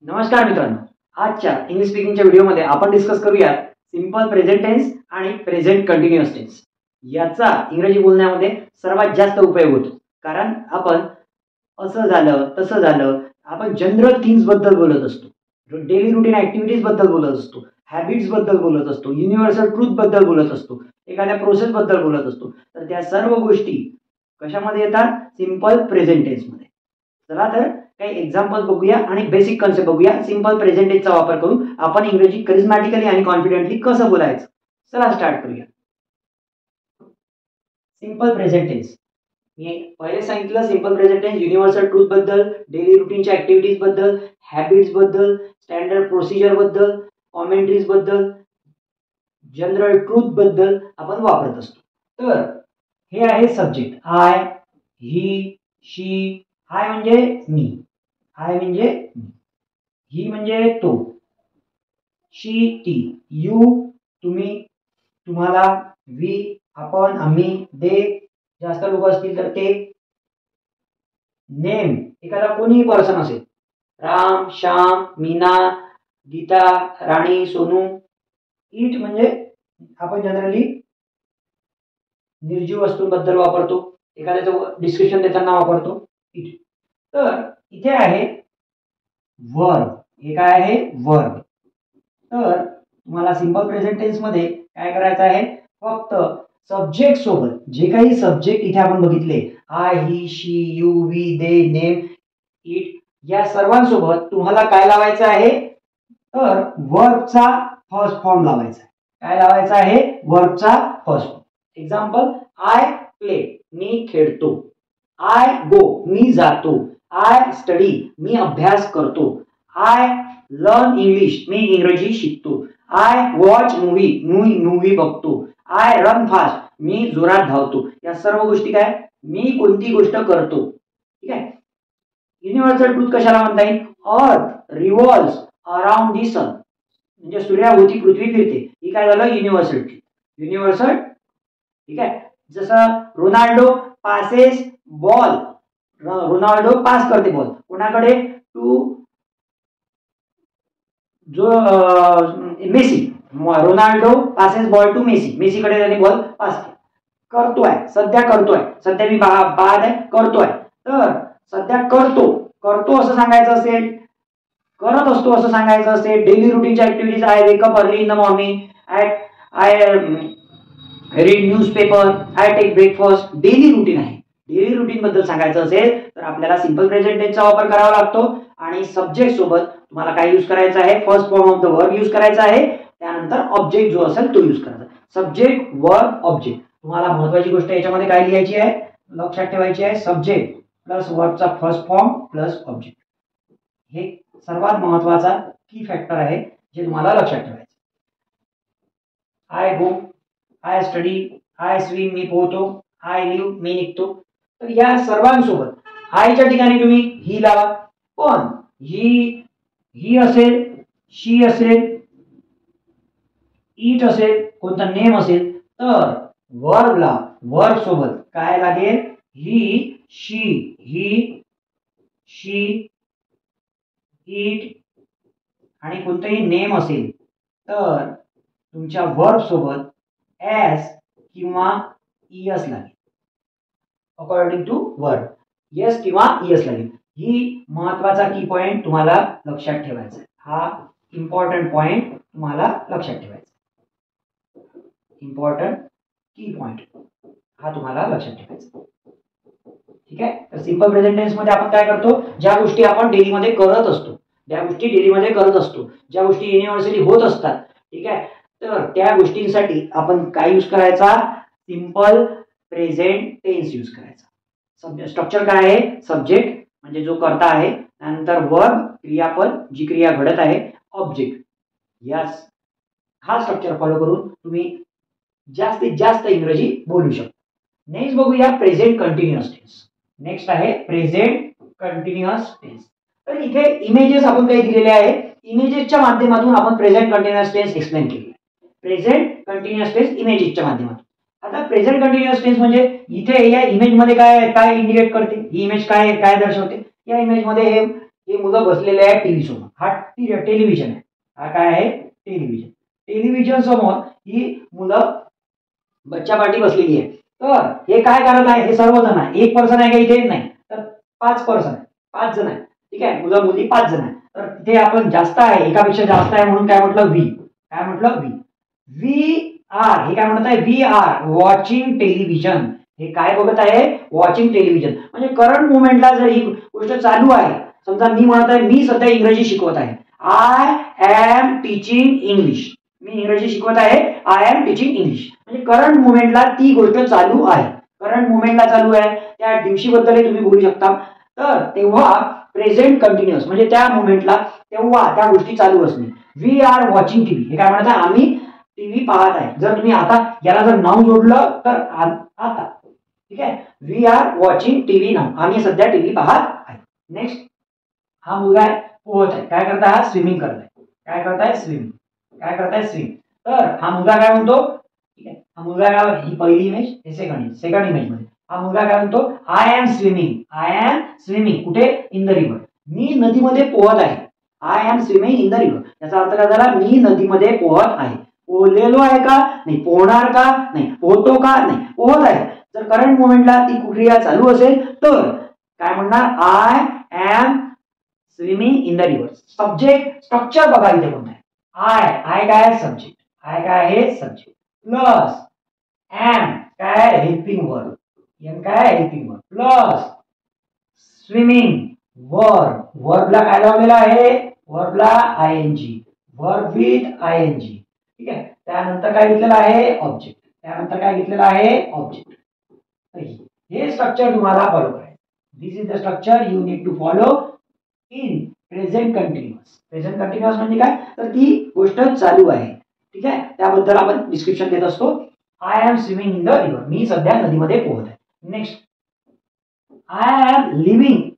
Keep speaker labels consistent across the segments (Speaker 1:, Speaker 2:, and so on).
Speaker 1: नमस्कार मित्रांनो, आजच्या इंग्लिश स्पीकिंगच्या व्हिडिओमध्ये आपण डिस्कस करूया सिंपल प्रेझेंट टेन्स आणि प्रेझेंट कंटिन्युअस टेन्स. याचा इंग्रजी बोलण्यामध्ये सर्वात जास्त उपयोग होतो, कारण आपण असं झालं तसं झालं, आपण जनरल थिंग्स बद्दल बोलत असतो, डेली रुटीन ऍक्टिव्हिटीज बद्दल बोलत असतो, हॅबिट्स बद्दल बोलत असतो, युनिव्हर्सल ट्रूथ बद्दल बोलत असतो, एखाद्या प्रोसेस बद्दल बोलत असतो. तर त्या सर्व गोष्टी कशामध्ये येतात? सिंपल प्रेझेंट टेन्स मध्ये. चला तर काही एक्झाम्पल बघूया आणि बेसिक कन्सेप्ट बघूया. सिंपल प्रेझेंट टेन्सचा वापर करून आपण इंग्रजी करिझमॅटिकली आणि कॉन्फिडेंटली कसं बोलायचं. चला स्टार्ट करूया. Simple present tense. मी पहिले सांगितलं simple present tense universal truth बद्दल, डेली रुटीनच्या ऍक्टिव्हिटीज बद्दल, हॅबिट्स बद्दल, स्टँडर्ड प्रोसिजर बद्दल, कॉमेंट्रीज बद्दल, जनरल ट्रूथ बद्दल आपण वापरत असतो. तर हे आहे subject. I, he, she. I म्हणजे मी, आय म्हणजे मी, ही म्हणजे तो, शी ती, यू तुम्ही, तुम्हाला, वी आपण, आम्ही, दे जास्त लोक असतील तर ते, नेम एखादा कोणीही पर्सन असेल, राम, श्याम, मीना, गीता, राणी, सोनू. इट म्हणजे आपण जनरली निर्जीव वस्तूंबद्दल वापरतो, एखाद्याचं डिस्क्रिप्शन देताना वापरतो इट. तर इथे आहे वर्ब. हे काय आहे? वर्ब. तर तुम्हाला सिंपल प्रेझेंट टेन्स मध्ये काय करायचं आहे? फक्त सब्जेक्ट सोबत जे काही सब्जेक्ट इथे आपण बघितले, I, he, she, you, we, they, name, it, या सर्वांसोबत तुम्हाला काय लावायचं आहे? तर वर्बचा फर्स्ट फॉर्म लावायचा आहे. काय लावायचा आहे? वर्बचा first form. Example, I play मी खेळतो, आय गो मी जातो, आय स्टडी मी अभ्यास करतो, आय लर्न इंग्लिश मी इंग्रजी शिकतो, I watch movie me movie बघतो, आय रन फास्ट मी जोरात धावतो. या सर्व गोष्टी काय? मी कोणती गोष्ट करतो. ठीक आहे. युनिव्हर्सल ट्रूथ कशाला म्हणता येईल? अर्थ रिव्हॉल्व्स अराउंड दी सन, म्हणजे सूर्याभोवती पृथ्वी फिरते. ही काय झालं? Universal truth. युनिव्हर्सल. ठीक आहे. जसं Ronaldo passes ball, Ronaldo pass करते बॉल कोणाकडे? टू जो Messi. Ronaldo passes ball to Messi, मेसीकडे त्याने बॉल पास करतोय. सध्या करतोय, सध्या मी बाद आहे, करतोय. तर सध्या करतो, करतो असं सांगायचं असेल, करत असतो असं सांगायचं असेल. डेली रुटीनच्या activities, I wake up early in the morning, I read newspaper, I take breakfast. Daily routine आहे. डेली रुटीन बद्दल सांगायचं असेल तर आपल्याला सिंपल प्रेझेंट टेन्सचा वापर करावा लागतो. आणि सब्जेक्ट सोबत तुम्हाला काय यूज करायचं आहे? First form of the verb use करायचा आहे. त्यानंतर ऑब्जेक्ट जो असेल तो यूज करायचा. Subject, verb, object. तुम्हाला महत्वाची गोष्ट याच्यामध्ये काय लिहायची आहे? लक्षात ठेवायची आहे. सब्जेक्ट प्लस वर्बचा फर्स्ट फॉर्म प्लस ऑब्जेक्ट. हे सर्वात महत्वाचा की फॅक्टर आहे जे तुम्हाला लक्षात ठेवायचं. I go, I study, I swim मी पोहतो, आय लिव्ह मी निघतो. तर या सर्वांसोबत आयच्या ठिकाणी तुम्ही ही लावा. पण ही असेल, शी असेल, इट असेल, कोणता नेम असेल, तर वर्बला वर्ब सोबत काय लागेल? ही, शी, इट आणि कोणतंही नेम असेल तर तुमच्या वर्ब सोबत एस किंवा इएस लागेल. अकॉर्डिंग टू वर्ब येस किंवा इएस लागेल. ही महत्वाचा की पॉइंट तुम्हाला लक्षात ठेवायचा आहे. हा इम्पॉर्टंट पॉइंट तुम्हाला लक्षात ठेवायचा. इम्पॉर्टंट की पॉइंट हा तुम्हाला लक्षात ठेवायचा. ठीक आहे. तर सिंपल प्रेझेंट टेन्स मध्ये आपण काय करतो? ज्या गोष्टी आपण डेली मध्ये करत असतो, ज्या गोष्टी युनिव्हर्सली होत असतात, ठीक आहे, तर त्या गोष्टींसाठी आपण काय यूज करायचा? सिंपल प्रेझेंट टेन्स यूज करायचा. स्ट्रक्चर काय आहे? सब्जेक्ट म्हणजे जो करता आहे, त्यानंतर वर्ब क्रियापद जी क्रिया घडत आहे, ऑब्जेक्ट. यस, हा स्ट्रक्चर फॉलो करून तुम्ही जास्तीत जास्त इंग्रजी बोलू शकता. नेक्स्ट बघूया प्रेझेंट कंटिन्युअस टेन्स. नेक्स्ट आहे प्रेझेंट कंटिन्युअस टेन्स. तर इथे इमेजेस आपण काही दिलेले आहे. इमेजेसच्या माध्यमातून आपण प्रेझेंट कंटिन्युअस टेन्स एक्सप्लेन केले. प्रेझेंट कंटिन्युअस टेन्स इमेजेसच्या माध्यमातून. आता प्रेझेंट कंटिन्युअस टेन्स म्हणजे इथे या इमेज मध्ये काय इंडिकेट करते? ही इमेज काय दर्शवते? या इमेज मध्ये हे मुलं बसलेले आहे टीव्ही समोर. हा टेलिव्हिजन आहे. हा काय आहे? टेलिव्हिजन. टेलिव्हिजन समोर ही मुलं बच्चा पार्टी बसलेली आहे. तर हे काय करत आहे? हे सर्वजण आहे. एक पर्सन आहे का इथे? नाही. तर 5 पर्सन आहे, 5 जण आहे. ठीक आहे, मुलं मुली 5 जण आहे. तर तिथे आपण जास्त आहे, एकापेक्षा जास्त आहे म्हणून काय म्हटलं? व्ही. काय म्हटलं? व्ही. वी आर, हे काय म्हणत आहे? We are watching television. हे काय बघत आहे? Watching television. म्हणजे करंट मुवमेंटला जर ही गोष्ट चालू आहे, समजा मी म्हणत आहे मी सध्या इंग्रजी शिकवत आहे. I am teaching English. मी इंग्रजी शिकवत आहे. I am teaching English. म्हणजे करंट मुवमेंटला ती गोष्ट चालू आहे. करंट मुवमेंटला चालू आहे. त्या दिवशीबद्दलही तुम्ही बोलू शकता. तर तेव्हा प्रेझेंट कंटिन्युअस म्हणजे त्या मुवमेंटला तेव्हा त्या गोष्टी चालू असणे. We are watching TV. हे काय म्हणत आहे? आम्ही टीव्ही पाहत आहे. जर तुम्ही आता याला जर नाव जोडलं तर आता. ठीक आहे, वी आर वॉचिंग टीव्ही नाव. आम्ही सध्या टीव्ही पाहत आहे. नेक्स्ट, हा मुलगा आहे पोहत आहे. काय करताय? हा स्विमिंग करत आहे. काय करताय? स्विमिंग. काय करताय? स्विम. तर हा मुलगा काय म्हणतो? ठीक आहे, हा मुलगा काय? ही पहिली इमेज, हे सेकंड इमेज मध्ये हा मुलगा काय म्हणतो? I am swimming. I am swimming. कुठे? In the river. मी नदीमध्ये पोहत आहे. I am swimming in the river. याचा अर्थ काय झाला? मी नदीमध्ये पोहत आहे. पोहलेलो आहे का? नाही. पोहणार का? नाही. पोहतो का? नाही. पोहत आहे. जर करंट मुवमेंटला ती क्रिया चालू असेल तर काय म्हणणार? I am swimming in the river. Subject structure बघा इथे कोणतं आहे? आय काय? सब्जेक्ट. आय काय आहे? सब्जेक्ट. प्लस एम काय? Helping verb. एम काय? Helping verb. Plus swimming verb. वर्बला काय लावलेला आहे? वर्बला आयएनजी. Verb with ING. ठीक आहे, त्यानंतर काय घेतलेलं आहे? ऑब्जेक्ट. त्यानंतर काय घेतलेलं आहे? ऑब्जेक्ट. हे स्ट्रक्चर तुम्हाला फॉलो करायचं. This is the structure you need to follow in present continuous. Present continuous म्हणजे काय? तर ती गोष्ट चालू आहे. ठीक आहे, त्याबद्दल आपण डिस्क्रिप्शन देत असतो. I am swimming in the river. मी सध्या नदीमध्ये पोहत आहे. Next, I am leaving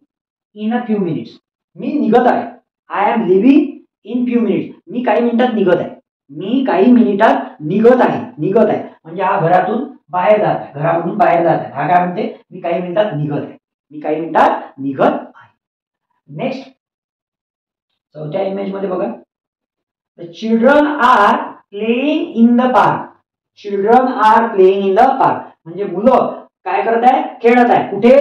Speaker 1: in a few minutes. मी निघत आहे. I am leaving in few minutes. मी काही मिनिटात निघत आहे. मी काही मिनिटात निघत आहे. निघत आहे म्हणजे हा घरातून बाहेर जात आहे. घरामधून बाहेर जात आहे. हा काय म्हणते? मी काही मिनिटात निघत आहे. मी काही मिनिटात निघत आहे. नेक्स्ट, चौथ्या इमेज मध्ये बघा. The children are playing in the park. Children are playing in the park म्हणजे मुलं काय करत आहे? खेळत आहे. कुठे?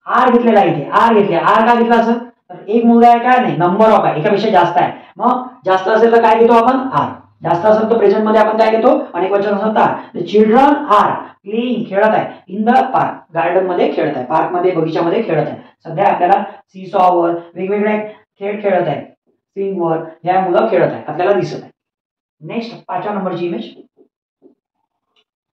Speaker 1: आर घेतलेला आहे इथे. आर घेतले. आर का घेतला असं? तर एक मुलगा आहे काय? नाही. नंबर ऑफ आहे. एकापेक्षा जास्त आहे. मग जास्त असेल तर काय घेतो आपण? आर. जास्त असेल तर प्रेझेंट मध्ये आपण काय घेतो? अनेक वचन असेल तर आर. चिल्ड्रन आर प्लेइंग खेळत आहे. In the park. गार्डन मध्ये खेळत आहे. पार्क मध्ये, बगीच्यामध्ये खेळत आहे. सध्या आपल्याला सीसॉवर वेगवेगळे खेळ खेळत आहे. स्विंगवर ह्या मुलं खेळत आहे. आपल्याला दिसत आहे. नेक्स्ट, 5व्या नंबरची इमेज.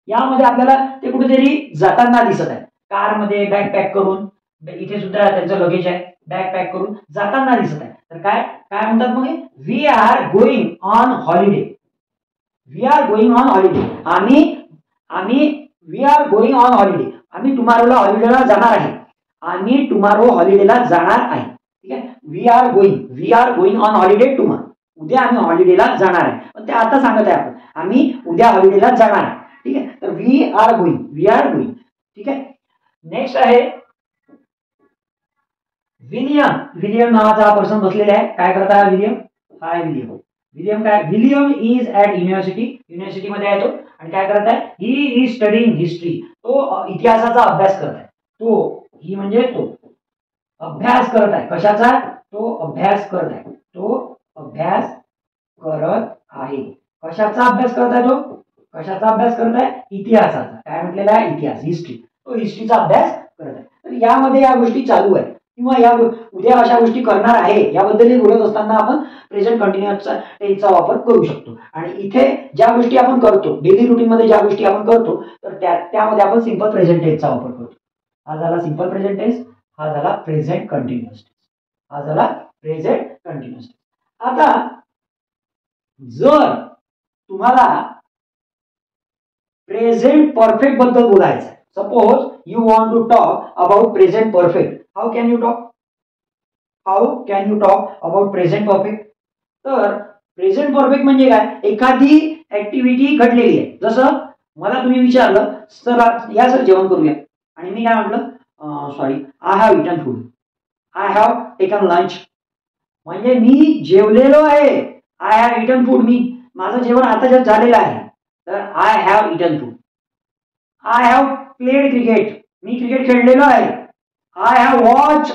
Speaker 1: यामध्ये आपल्याला ते कुठेतरी जाताना दिसत आहे. कारमध्ये बॅग पॅक करून. इथे सुद्धा त्यांचं लगेज आहे. बॅग पॅक करून जाताना दिसत आहे. तर काय काय म्हणतात मग? We are going on holiday. We are going on holiday. आम्ही we are going on holiday. आम्ही टुमारोला हॉलिडेला जाणार आहे. आम्ही टुमारो हॉलिडेला जाणार आहे. ठीक आहे, we are going on holiday tomorrow. उद्या आम्ही हॉलिडेला जाणार आहे. पण ते आता सांगत आहे आपण आम्ही उद्या हॉलिडेला जाणार आहे. ठीक आहे, तर वी आर गोइंग. ठीक आहे. नेक्स्ट आहे विलियम नावाचा पर्सन बसलेला आहे. काय करता विलियम? हाय विलियम काय? विलियम इज ऍट युनिव्हर्सिटी मध्ये आहे तो. आणि काय करत आहे? He is studying history. तो इतिहासाचा अभ्यास करत आहे. ही म्हणजे तो अभ्यास करत आहे. कशाचा? तो अभ्यास करत आहे. कशाचा अभ्यास करत आहे? कशाचा अभ्यास करत आहे? इतिहासाचा. काय म्हटलेला आहे? इतिहास, हिस्ट्री. तो हिस्ट्रीचा अभ्यास करत आहे. तर यामध्ये या गोष्टी चालू आहे किंवा या उद्या अशा गोष्टी करणार आहे याबद्दल बोलत असताना आपण प्रेझेंट कंटिन्युअसचा टेन्सचा वापर करू शकतो. आणि इथे ज्या गोष्टी आपण करतो डेली रुटीन मध्ये, ज्या गोष्टी आपण करतो तर त्यामध्ये आपण सिंपल प्रेझेंट टेन्सचा वापर करतो. हा झाला सिंपल प्रेझेंट टेन्स. हा झाला प्रेझेंट कंटिन्युअस टेन्स. आता जर तुम्हाला प्रेझेंट परफेक्ट बद्दल बोलायचं आहे, suppose you want to talk about present perfect, how can you talk about present perfect? तर प्रेझेंट परफेक्ट म्हणजे काय? एखादी ऍक्टिव्हिटी घडलेली आहे. जसं मला तुम्ही विचारलं सर या सर जेवण करूया, आणि मी काय म्हटलं sorry I have eaten food, I have taken lunch. म्हणजे मी जेवलेलो आहे. I have eaten food. माझं जेवण आता जस्ट झालेलं आहे. तर I have eaten food. I have played cricket. मी क्रिकेट खेळलेलो आहे. I have watch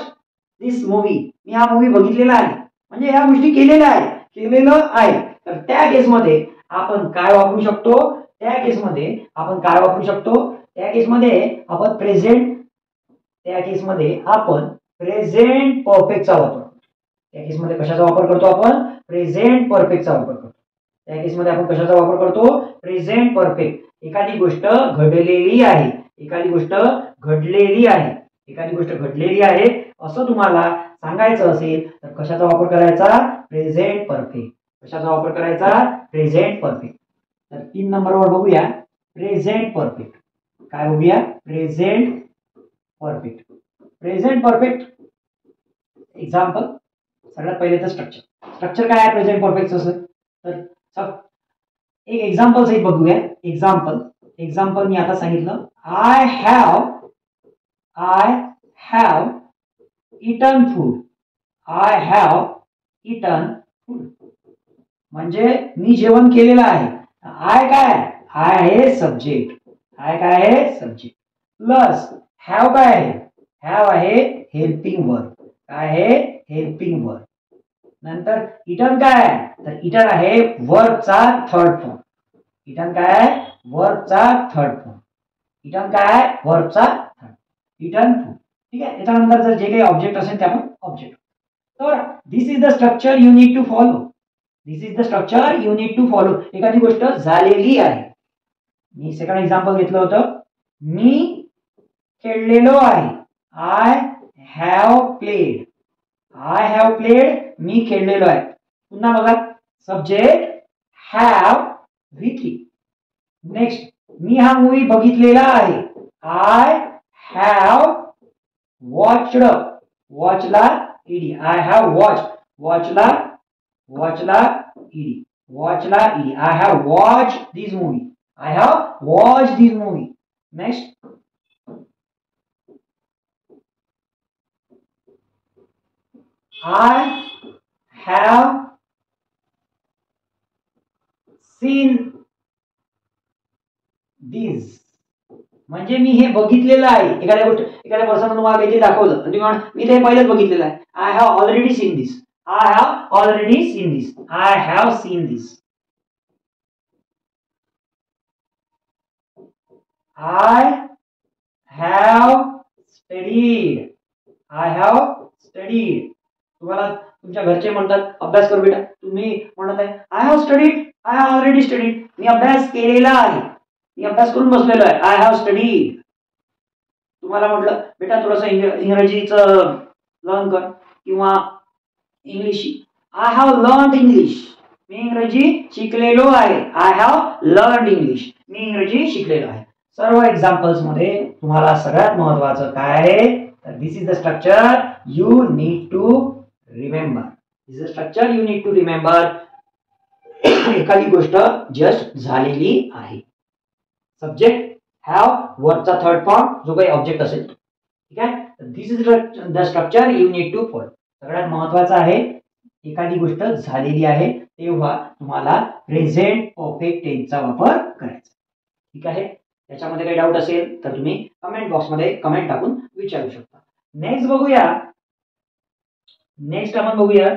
Speaker 1: this movie. मी हा मूवी बघितलेला आहे. म्हणजे ह्या गोष्टी केलेल्या आहे. तर त्या केसमध्ये आपण काय वापरू शकतो? त्या केसमध्ये आपण प्रेझेंट परफेक्टचा वापर. त्या केसमध्ये कशाचा वापर करतो आपण? प्रेझेंट परफेक्टचा वापर करतो. त्या केसमध्ये आपण कशाचा वापर करतो? Present perfect. एखादी गोष्ट घडलेली आहे असं तुम्हाला सांगायचं असेल तर कशाचा वापर करायचा? Present perfect. कशाचा वापर करायचा? Present perfect. तर 3 नंबरवर बघूया प्रेझेंट परफेक्ट. काय बघूया? Present perfect. एक्झाम्पल. सगळ्यात पहिले तर स्ट्रक्चर काय आहे प्रेझेंट परफेक्टचं? तर एक एक्झाम्पल सहित बघूया. एक्झाम्पल मी आता सांगितलं. I have eaten food. म्हणजे मी जेवण केलेलं आहे. आय काय? आय आहे सब्जेक्ट. प्लस हॅव काय आहे? हॅव आहे हेल्पिंग वर्ब. काय आहे? Helping verb. नंतर इटन काय आहे? तर इटन आहे वर्बचा थर्ड फॉर्म. Eaten food. ठीक आहे. त्याच्यानंतर जर जे काही ऑब्जेक्ट असेल ते आपण ऑब्जेक्ट. तर this is the structure you need to follow. एखादी गोष्ट झालेली आहे. मी सेकंड एक्झाम्पल घेतलं होतं. मी खेळलेलो आहे. I have played. मी खेळलेलो आहे. पुन्हा बघा. Subject have V3. नेक्स्ट. मी हा मूवी बघितलेला आहे. I have watched. वॉचला ईडी. आय हॅव वॉचला ED. I have watch this movie. Next. I have seen this. म्हणजे मी हे बघितलेलं आहे. एखाद्या पर्सन तुम्हाला काहीतरी दाखवलं तुम्ही म्हणा मी ते पहिलेच बघितलेलं आहे. I have already seen this. I have seen this. I have studied. तुम्हाला तुमच्या घरचे म्हणतात अभ्यास कर बेटा. तुम्ही म्हणत आहे आय हॅव ऑलरेडी स्टडीड. मी अभ्यास केलेला आहे. मी अभ्यास करून बसलेलो आहे. I have studied. तुम्हाला म्हटलं बेटा थोडंसं इंग्रजीचं लर्न कर किंवा English. I have learn English. मी इंग्रजी शिकलेलो आहे. I have learn English. मी इंग्रजी शिकलेलो आहे. सर्व एक्झाम्पल्स मध्ये तुम्हाला सगळ्यात महत्वाचं काय आहे? तर this is the structure you need to remember. एखादी गोष्ट जस्ट झालेली आहे. सब्जेक्ट हॅव वर्बचा थर्ड फॉर्म जो काही ऑब्जेक्ट असेल. ठीक आहे. This is the structure you need to follow. सगळ्यात महत्वाचं आहे एखादी गोष्ट झालेली आहे तेव्हा तुम्हाला प्रेझेंट परफेक्ट टेन्सचा वापर करायचा. ठीक आहे. त्याच्यामध्ये काही डाऊट असेल तर तुम्ही कमेंट बॉक्समध्ये कमेंट टाकून विचारू शकता. नेक्स्ट आपण बघूया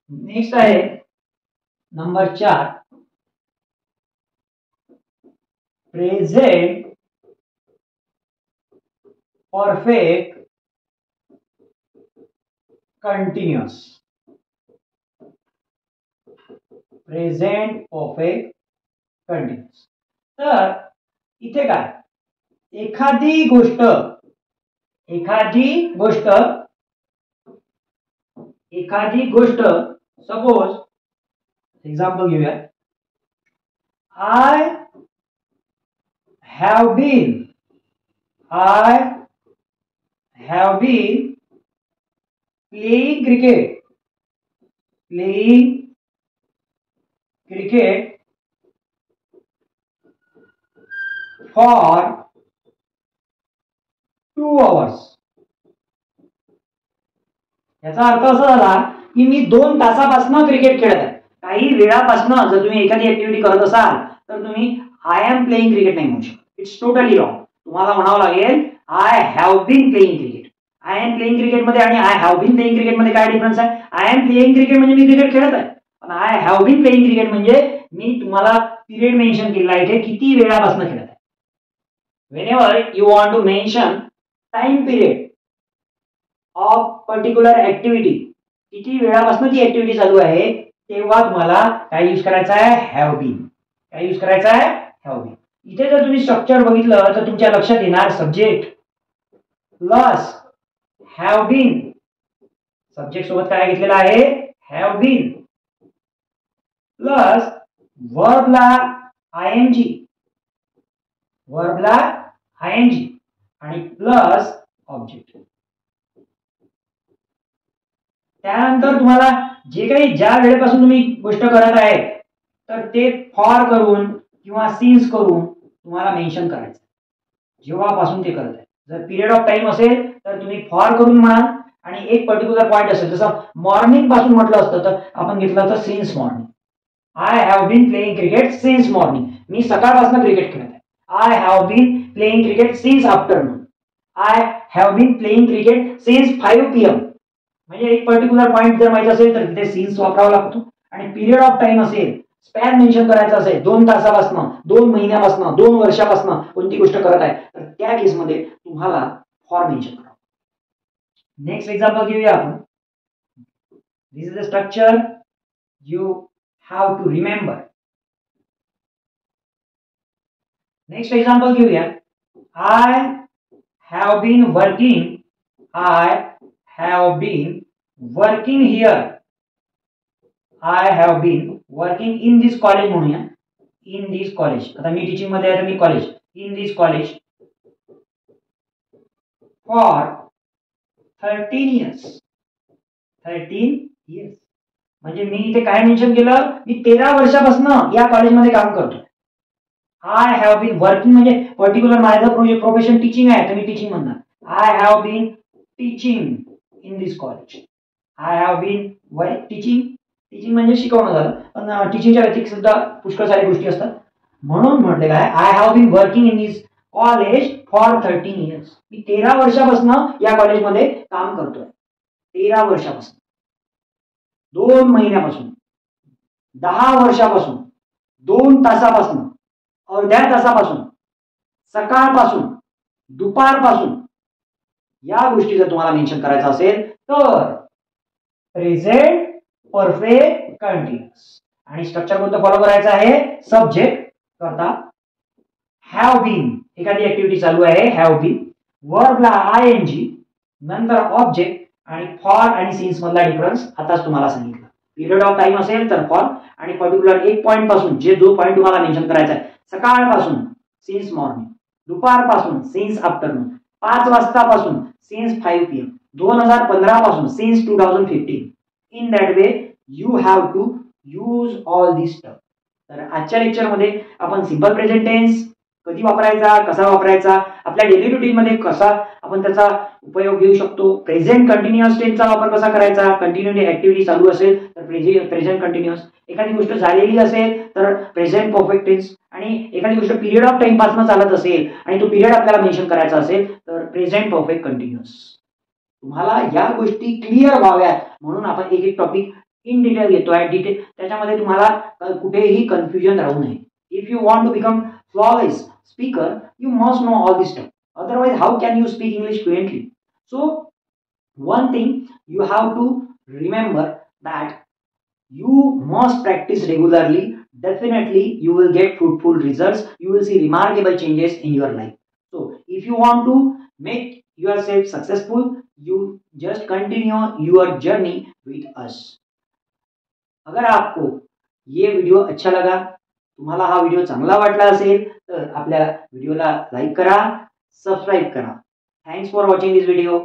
Speaker 1: नेक्स्ट आहे नंबर 4 प्रेझेंट परफेक्ट कंटिन्युअस. तर इथे काय? एखादी गोष्ट सपोज एक्झाम्पल घेऊया. I have been have been playing cricket for 2 hours. याचा अर्थ असा झाला की मी 2 तासापासून क्रिकेट खेळत आहे. काही वेळापासून जर तुम्ही एखादी ऍक्टिव्हिटी करत असाल तर तुम्ही आय एम प्लेइंग क्रिकेट नाही म्हणू शकत. It's totally wrong. तुम्हाला म्हणावं लागेल I have been playing cricket. I am playing cricket मध्ये आणि I have been playing cricket मध्ये काय डिफरन्स आहे? आय एम प्लेइंग क्रिकेट म्हणजे मी क्रिकेट खेळत आहे, पण I have been playing cricket म्हणजे मी तुम्हाला पिरियड मेन्शन केला आहे की किती वेळापासून खेळत आहे. Whenever you want to mention time period of particular activity, किती वेळापासून ती ऍक्टिव्हिटी चालू आहे, तेव्हा तुम्हाला काय यूज करायचा आहे? Have bin. काय यूज करायचा आहे? Have been. इथे जर तुम्ही स्ट्रक्चर बघितलं तर तुमच्या लक्षात येणार subject plus have been. Subject सोबत काय घेतलेला आहे? हॅव बीन प्लस वर्बला आयएनजी, वर्बला आयएनजी आणि प्लस ऑब्जेक्ट. त्यानंतर तुम्हाला जे काही ज्या वेळेपासून तुम्ही गोष्ट करत आहे तर ते फॉर करून किंवा सिन्स करून तुम्हाला मेन्शन करायचं जेव्हापासून ते करत आहे. जर पिरियड ऑफ टाइम असेल तर तुम्ही फॉर करून म्हणाल आणि एक पर्टिक्युलर पॉइंट असेल, जसं मॉर्निंग पासून म्हटलं असतं तर आपण घेतलं तर since morning. I have been playing cricket since morning. मी सकाळपासून क्रिकेट खेळत आहे. I have been playing cricket since afternoon. I have been playing cricket since 5 PM. म्हणजे एक पर्टिक्युलर पॉइंट जर माहिती असेल तर तिथे सिन्स वापरावा लागतो. आणि पिरियड ऑफ टाइम असेल, स्पॅन मेन्शन करायचा असेल, 2 तासापासून, 2 महिन्यापासून, 2 वर्षापासून कोणती गोष्ट करत आहे तर त्या केसमध्ये तुम्हाला फॉर मेन्शन करावं. नेक्स्ट एक्झाम्पल घेऊया आपण. This is the structure you have to remember. Next example घेऊया. I have been working. I have been working here. I have been working in this college म्हणूया. In this college. आता मी teaching मध्ये आहे तर मी college. In this college for 13 years. 13 years. म्हणजे मी इथे काय mention केलं? मी 13 वर्षापासून या कॉलेजमध्ये काम करतो. आय हॅव बीन वर्किंग म्हणजे पर्टिक्युलर माझं प्रोफेशन टीचिंग आहे तर मी टीचिंग म्हणणार. I have been teaching in this college. I have been teaching म्हणजे शिकवणं झालं, पण टीचिंगच्या व्यतिरिक्त सुद्धा पुष्कळ सारी गोष्टी असतात. म्हणून म्हटलेलं आहे I have been working in this college for 13 years. मी 13 वर्षापासून या कॉलेजमध्ये काम करतोय. 13 वर्षापासून, 2 महिन्यापासून, 10 वर्षापासून, 2 तासापासून, अर्ध्या तासापासून, सकाळपासून, दुपारपासून या गोष्टी जर तुम्हाला मेन्शन करायचं असेल तर प्रेझेंट परफेक्ट कंटिन्युअस. आणि स्ट्रक्चर कोणतं फॉलो करायचं आहे? सब्जेक्ट करता हॅव बीन, एखादी ऍक्टिव्हिटी चालू आहे हॅव बीन, वर्बला आयएनजी, नंतर ऑब्जेक्ट आणि फॉर आणि सिन्स मधला डिफरन्स आताच तुम्हाला सांगितलं. पिरियड ऑफ टाइम असेल तर फॉर आणि पर्टिक्युलर एक पॉइंट पासून जे जो पॉइंट तुम्हाला मेन्शन करायचा आहे, सकाळपासून सिन्स मॉर्निंग, दुपारपासून सिन्स आफ्टरनून, 5 वाजतापासून सिन्स 5 PM, 2015 पासून since 2015. In that way you have to use all this stuff. तर आजच्या लेक्चरमध्ये आपण सिंपल प्रेझेंट टेन्स कधी वापरायचा, कसा वापरायचा, आपल्या डेली रुटीन मध्ये कसा आपण त्याचा उपयोग घेऊ शकतो, प्रेझेंट कंटिन्युअस टेन्सचा वापर कसा करायचा, कंटिन्युअली ऍक्टिव्हिटी चालू असेल तर प्रेझेंट कंटिन्युअस, एखादी गोष्ट झालेली असेल तर प्रेझेंट परफेक्ट टेन्स, आणि एखादी गोष्ट पिरियड ऑफ टाइम पासून चालत असेल आणि तो पिरियड आपल्याला मेन्शन करायचा असेल तर प्रेझेंट परफेक्ट कंटिन्युअस. तुम्हाला या गोष्टी क्लिअर व्हाव्यात म्हणून आपण एक एक टॉपिक इन डिटेल घेतोय. त्याच्यामध्ये तुम्हाला कुठेही कन्फ्युजन राहू नये. If you want to become flawless speaker, you must know all this stuff. Otherwise, how can you speak English fluently? So, one thing you have to remember that you must practice regularly. Definitely, you will get fruitful results. You will see remarkable changes in your life. So, if you want to make yourself successful, you just continue your journey with us. अगर आपको ये video अच्छा लगा, तुम्हाला हा video चांगला वाटला असेल तर आपल्या व्हिडिओला लाईक करा, सबस्क्राईब करा. Thanks for watching this video.